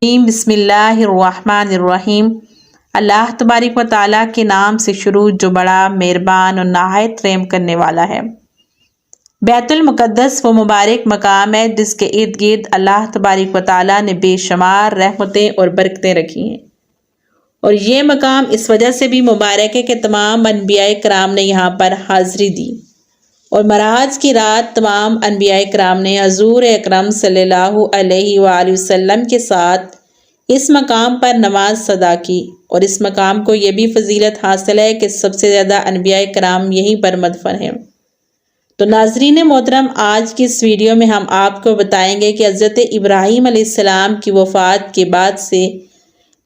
بسم اللہ الرحمن الرحیم۔ اللہ تبارک و تعالیٰ کے نام سے شروع جو بڑا مہربان اور نہایت رحم کرنے والا ہے۔ بیت المقدس وہ مبارک مقام ہے جس کے ارد گرد اللہ تبارک و تعالیٰ نے بے شمار رحمتیں اور برکتیں رکھی ہیں، اور یہ مقام اس وجہ سے بھی مبارک ہے کہ تمام انبیاء کرام نے یہاں پر حاضری دی، اور معراج کی رات تمام انبیاء کرام نے حضور اکرم صلی اللہ علیہ وآلہ وسلم کے ساتھ اس مقام پر نماز ادا کی، اور اس مقام کو یہ بھی فضیلت حاصل ہے کہ سب سے زیادہ انبیاء کرام یہیں پر مدفن ہیں۔ تو ناظرین محترم، آج کی اس ویڈیو میں ہم آپ کو بتائیں گے کہ حضرت ابراہیم علیہ السلام کی وفات کے بعد سے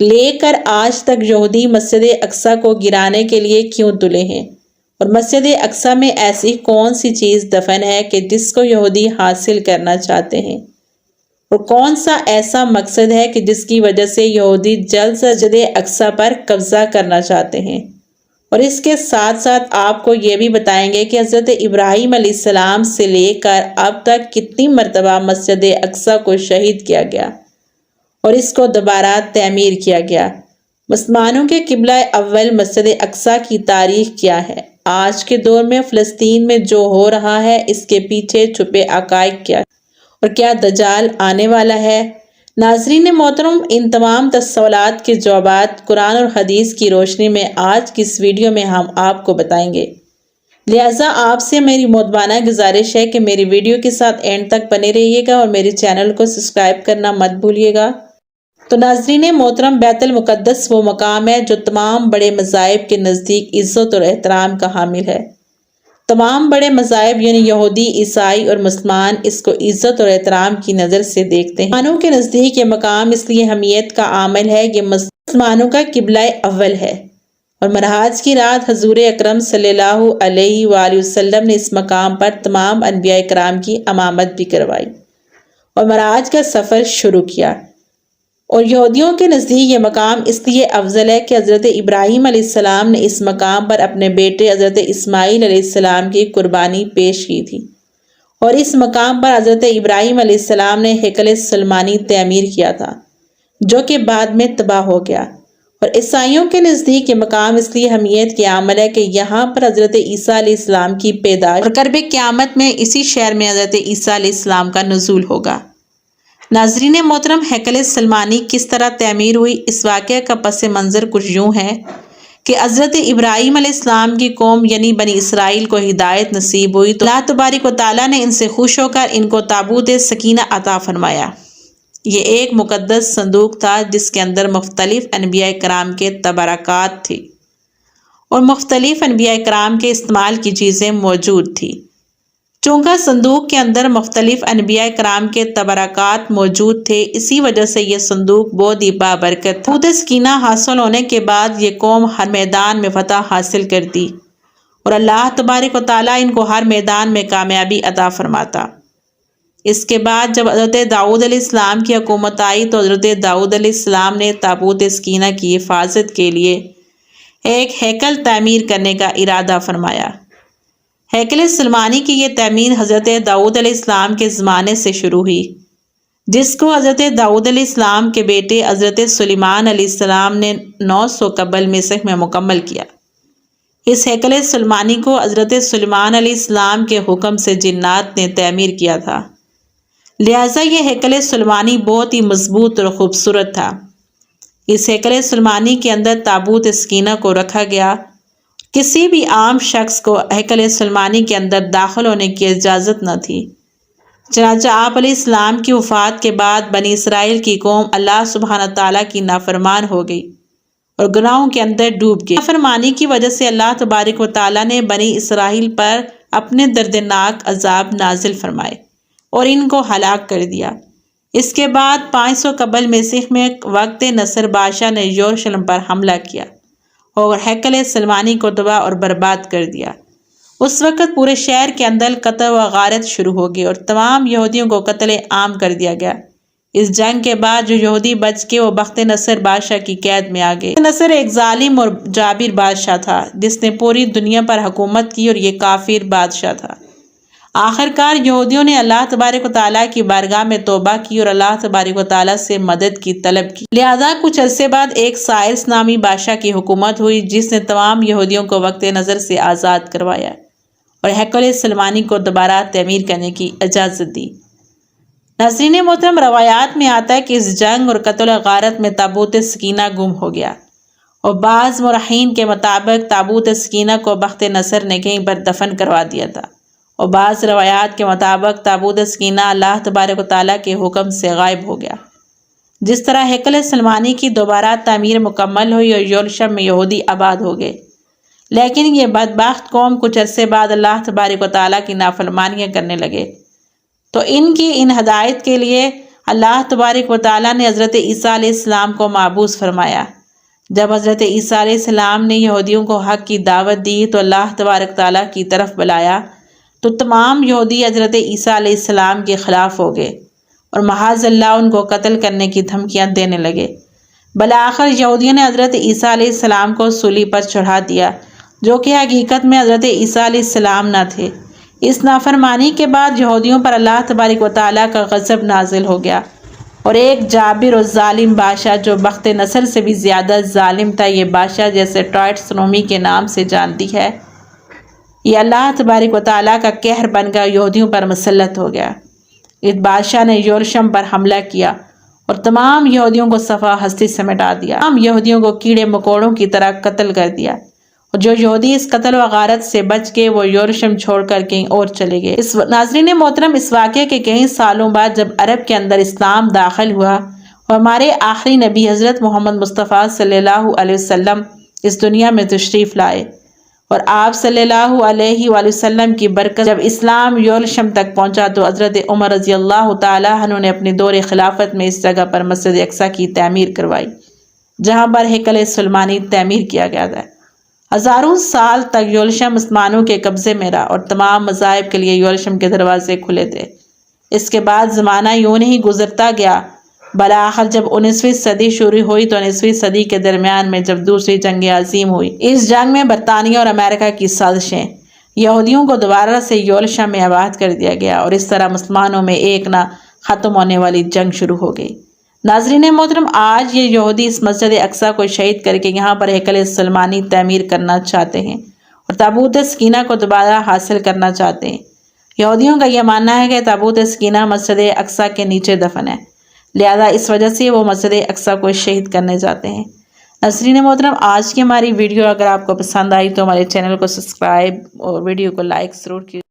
لے کر آج تک یہودی مسجد اقصی کو گرانے کے لیے کیوں تلے ہیں، اور مسجد اقصی میں ایسی کون سی چیز دفن ہے کہ جس کو یہودی حاصل کرنا چاہتے ہیں، اور کون سا ایسا مقصد ہے کہ جس کی وجہ سے یہودی جلد سے مسجد اقصی پر قبضہ کرنا چاہتے ہیں۔ اور اس کے ساتھ ساتھ آپ کو یہ بھی بتائیں گے کہ حضرت ابراہیم علیہ السلام سے لے کر اب تک کتنی مرتبہ مسجد اقصی کو شہید کیا گیا اور اس کو دوبارہ تعمیر کیا گیا۔ مسلمانوں کے قبلہ اول مسجد اقصی کی تاریخ کیا ہے، آج کے دور میں فلسطین میں جو ہو رہا ہے اس کے پیچھے چھپے حقائق کیا ہے، اور کیا دجال آنے والا ہے؟ ناظرین محترم، ان تمام سوالات کے جوابات قرآن اور حدیث کی روشنی میں آج کی اس ویڈیو میں ہم آپ کو بتائیں گے، لہٰذا آپ سے میری مؤدبانہ گزارش ہے کہ میری ویڈیو کے ساتھ اینڈ تک بنے رہیے گا اور میرے چینل کو سبسکرائب کرنا مت بھولیے گا۔ تو ناظرین محترم، بیت المقدس وہ مقام ہے جو تمام بڑے مذاہب کے نزدیک عزت اور احترام کا حامل ہے۔ تمام بڑے مذاہب یعنی یہودی، عیسائی اور مسلمان اس کو عزت اور احترام کی نظر سے دیکھتے ہیں۔ مسلمانوں کے نزدیک یہ مقام اس لیے اہمیت کا عامل ہے کہ مسلمانوں کا قبلہ اول ہے، اور معراج کی رات حضور اکرم صلی اللہ علیہ وآلہ وسلم نے اس مقام پر تمام انبیاء کرام کی امامت بھی کروائی اور معراج کا سفر شروع کیا۔ اور یہودیوں کے نزدیک یہ مقام اس لیے افضل ہے کہ حضرت ابراہیم علیہ السلام نے اس مقام پر اپنے بیٹے حضرت اسماعیل علیہ السلام کی قربانی پیش کی تھی، اور اس مقام پر حضرت ابراہیم علیہ السلام نے ہیکل سلیمانی تعمیر کیا تھا جو کہ بعد میں تباہ ہو گیا۔ اور عیسائیوں کے نزدیک یہ مقام اس لیے اہمیت کے عامل ہے کہ یہاں پر حضرت عیسیٰ علیہ السلام کی پیدائش اور قرب قیامت میں اسی شہر میں حضرت عیسیٰ علیہ السلام کا نزول ہوگا۔ ناظرین محترم، ہیکل سلیمانی کس طرح تعمیر ہوئی، اس واقعہ کا پس منظر کچھ یوں ہے کہ حضرت ابراہیم علیہ السلام کی قوم یعنی بنی اسرائیل کو ہدایت نصیب ہوئی تو اللہ تبارک و تعالیٰ نے ان سے خوش ہو کر ان کو تابوت سکینہ عطا فرمایا۔ یہ ایک مقدس صندوق تھا جس کے اندر مختلف انبیاء کرام کے تبرکات تھی، اور مختلف انبیاء کرام کے استعمال کی چیزیں موجود تھی۔ چونکہ صندوق کے اندر مختلف انبیاء کرام کے تبرکات موجود تھے، اسی وجہ سے یہ صندوق بہت ہی بابرکت تھا۔ تابوت سکینہ حاصل ہونے کے بعد یہ قوم ہر میدان میں فتح حاصل کرتی، اور اللہ تبارک و تعالیٰ ان کو ہر میدان میں کامیابی عطا فرماتا۔ اس کے بعد جب حضرت داؤد علیہ السلام کی حکومت آئی تو حضرت داؤد علیہ السلام نے تابوت سکینہ کی حفاظت کے لیے ایک ہیکل تعمیر کرنے کا ارادہ فرمایا۔ ہیکل سلیمانی کی یہ تعمیر حضرت داؤد علیہ السلام کے زمانے سے شروع ہوئی، جس کو حضرت داؤد علیہ السلام کے بیٹے حضرت سلیمان علیہ السلام نے 900 قبل مسیح میں مکمل کیا۔ اس ہیکل سلیمانی کو حضرت سلیمان علیہ السلام کے حکم سے جنات نے تعمیر کیا تھا، لہٰذا یہ ہیکل سلیمانی بہت ہی مضبوط اور خوبصورت تھا۔ اس ہیکل سلیمانی کے اندر تابوت سکینہ کو رکھا گیا۔ کسی بھی عام شخص کو ہیکل سلیمانی کے اندر داخل ہونے کی اجازت نہ تھی، چنانچہ آپ علیہ السلام کی وفات کے بعد بنی اسرائیل کی قوم اللہ سبحانہ تعالیٰ کی نافرمان ہو گئی اور گناہوں کے اندر ڈوب گئی۔ نافرمانی کی وجہ سے اللہ تبارک و تعالیٰ نے بنی اسرائیل پر اپنے دردناک عذاب نازل فرمائے اور ان کو ہلاک کر دیا۔ اس کے بعد 500 قبل مسیح میں وقت نصر بادشاہ نے یروشلم پر حملہ کیا اور ہیکل سلیمانی کو تباہ اور برباد کر دیا۔ اس وقت پورے شہر کے اندر قتل و غارت شروع ہو گئی اور تمام یہودیوں کو قتل عام کر دیا گیا۔ اس جنگ کے بعد جو یہودی بچ کے وہ بخت نصر بادشاہ کی قید میں آ گئے۔ نصر ایک ظالم اور جابر بادشاہ تھا جس نے پوری دنیا پر حکومت کی، اور یہ کافر بادشاہ تھا۔ آخر کار یہودیوں نے اللہ تبارک و تعالیٰ کی بارگاہ میں توبہ کی اور اللہ تبارک و تعالیٰ سے مدد کی طلب کی۔ لہذا کچھ عرصے بعد ایک سائرس نامی بادشاہ کی حکومت ہوئی، جس نے تمام یہودیوں کو وقت نظر سے آزاد کروایا اور ہیکل سلیمانی کو دوبارہ تعمیر کرنے کی اجازت دی۔ ناظرین محترم، روایات میں آتا ہے کہ اس جنگ اور قتل و غارت میں تابوت سکینہ گم ہو گیا، اور بعض مورخین کے مطابق تابوت سکینہ کو بخت نصر نے کہیں پر دفن کروا دیا تھا، اور بعض روایات کے مطابق تابوت سکینہ اللہ تبارک و تعالیٰ کے حکم سے غائب ہو گیا۔ جس طرح ہیکل سلیمانی کی دوبارہ تعمیر مکمل ہوئی اور یروشلم میں یہودی آباد ہو گئے، لیکن یہ بدبخت قوم کچھ عرصے بعد اللہ تبارک و تعالیٰ کی نافرمانیاں کرنے لگے، تو ان کی ان ہدایت کے لیے اللہ تبارک و تعالیٰ نے حضرت عیسیٰ علیہ السلام کو مبعوث فرمایا۔ جب حضرت عیسیٰ علیہ السلام نے یہودیوں کو حق کی دعوت دی تو اللہ تبارک تعالیٰ کی طرف بلایا، تو تمام یہودی حضرت عیسیٰ علیہ السلام کے خلاف ہو گئے اور معاذ اللہ ان کو قتل کرنے کی دھمکیاں دینے لگے۔ بالآخر یہودیوں نے حضرت عیسیٰ علیہ السلام کو سولی پر چڑھا دیا، جو کہ حقیقت میں حضرت عیسیٰ علیہ السلام نہ تھے۔ اس نافرمانی کے بعد یہودیوں پر اللہ تبارک و تعالیٰ کا غضب نازل ہو گیا، اور ایک جابر اور ظالم بادشاہ جو بخت نصر سے بھی زیادہ ظالم تھا، یہ بادشاہ جیسے ٹائٹس رومی کے نام سے جانتی ہے، یہ اللہ تبارک و تعالیٰ کا قہر بن کر یہودیوں پر مسلط ہو گیا۔ اس بادشاہ نے یروشلم پر حملہ کیا اور تمام یہودیوں کو صفحہ ہستی سے مٹا دیا، تمام یہودیوں کو کیڑے مکوڑوں کی طرح قتل کر دیا، اور جو یہودی اس قتل و غارت سے بچ کے وہ یروشلم چھوڑ کر کہیں اور چلے گئے۔ ناظرین محترم، اس واقعے کے کئی سالوں بعد جب عرب کے اندر اسلام داخل ہوا اور ہمارے آخری نبی حضرت محمد مصطفیٰ صلی اللہ علیہ وسلم اس دنیا میں تشریف لائے، اور آپ صلی اللہ علیہ وآلہ وسلم کی برکت جب اسلام یروشلم تک پہنچا، تو حضرت عمر رضی اللہ تعالیٰ عنہ نے اپنے دور خلافت میں اس جگہ پر مسجد اقصی کی تعمیر کروائی، جہاں پر ہیکل سلیمانی تعمیر کیا گیا تھا۔ ہزاروں سال تک یروشلم مسلمانوں کے قبضے میں رہا اور تمام مذاہب کے لیے یروشلم کے دروازے کھلے تھے۔ اس کے بعد زمانہ یوں نہیں گزرتا گیا، بالآخر جب 19ویں صدی شروع ہوئی تو 19ویں صدی کے درمیان میں جب دوسری جنگ عظیم ہوئی، اس جنگ میں برطانیہ اور امریکہ کی سازشیں، یہودیوں کو دوبارہ سے یروشلم میں آباد کر دیا گیا، اور اس طرح مسلمانوں میں ایک نہ ختم ہونے والی جنگ شروع ہو گئی۔ ناظرین محترم، آج یہ یہودی اس مسجد اقصی کو شہید کر کے یہاں پر ہیکل سلیمانی تعمیر کرنا چاہتے ہیں اور تابوت سکینہ کو دوبارہ حاصل کرنا چاہتے ہیں۔ یہودیوں کا یہ ماننا ہے کہ تابوت سکینہ مسجد اقصی کے نیچے دفن ہے، لہذا اس وجہ سے وہ مسجد اقصی کو شہید کرنے جاتے ہیں۔ ناظرین محترم، آج کی ہماری ویڈیو اگر آپ کو پسند آئی تو ہمارے چینل کو سبسکرائب اور ویڈیو کو لائک ضرور کیجیے۔